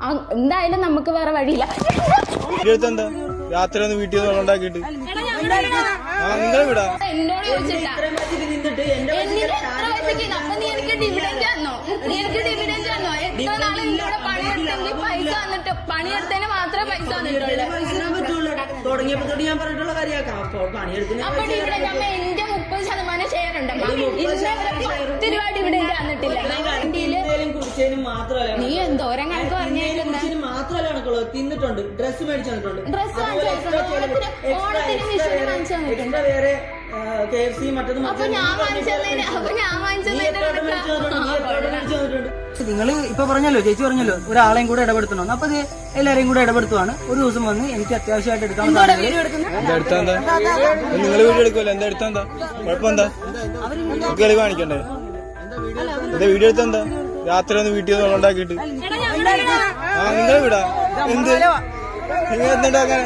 എന്തായാലും നമുക്ക് വേറെ വഴിയില്ല. എന്താ രാത്രി ഒന്ന് വീട്ടിൽ നിന്ന് ഉണ്ടാക്കിയിട്ട് നിങ്ങളെ വിടാ എന്നോട് ചോദിച്ചിട്ടാ അപ്പൊ നീ എനിക്ക് ഡിവിഡൻഡ് തന്നോ? എത്ര നാളെ നിന്നോട് പണിയെടുത്തെങ്കിൽ പൈസ വന്നിട്ട് പണിയെടുത്തതിന് മാത്രമേ പൈസ വന്നിട്ടുള്ളൂ. അപ്പൊ ഡിവിഡൻഡ് അമ്മ എന്റെ 30% ഷെയർ ഉണ്ട്. ഇന്നലെ 10 രൂപ ഡിവിഡൻഡ് തന്നിട്ടില്ല. നീ എന്തോരം കണക്ക് പറഞ്ഞിട്ടുണ്ട്. തിന്നിട്ടുണ്ട്, ഡ്രസ് മേടിച്ചു തന്നിട്ടുണ്ട്, ഡ്രസ് ഓണത്തിന് വിഷുവിന് വാങ്ങിച്ചു തന്നിട്ടുണ്ട്. അപ്പൊ ഞാൻ നിങ്ങൾ ഇപ്പൊ പറഞ്ഞല്ലോ, ചേച്ചി പറഞ്ഞല്ലോ ഒരാളെയും കൂടെ ഇടപെടുത്തണം. അപ്പൊ എല്ലാരെയും കൂടെ ഇടപെടുത്തുവാണ്. ഒരു ദിവസം വന്ന് എനിക്ക് അത്യാവശ്യമായിട്ട് എടുക്കാൻ നിങ്ങൾ വീഡിയോ എടുക്കുമല്ലോ, എന്താ എടുത്താ എന്താ കുഴപ്പമെന്താ കളി കാണിക്കണ്ടേ? എന്താ വീഡിയോ എടുത്താ എന്താ രാത്രി ഒന്ന് വീട്ടിൽ നിന്ന് ഉണ്ടാക്കിയിട്ട് നിങ്ങളെ വിടാ എന്ത് നിങ്ങൾ എന്തുണ്ടാക്കാൻ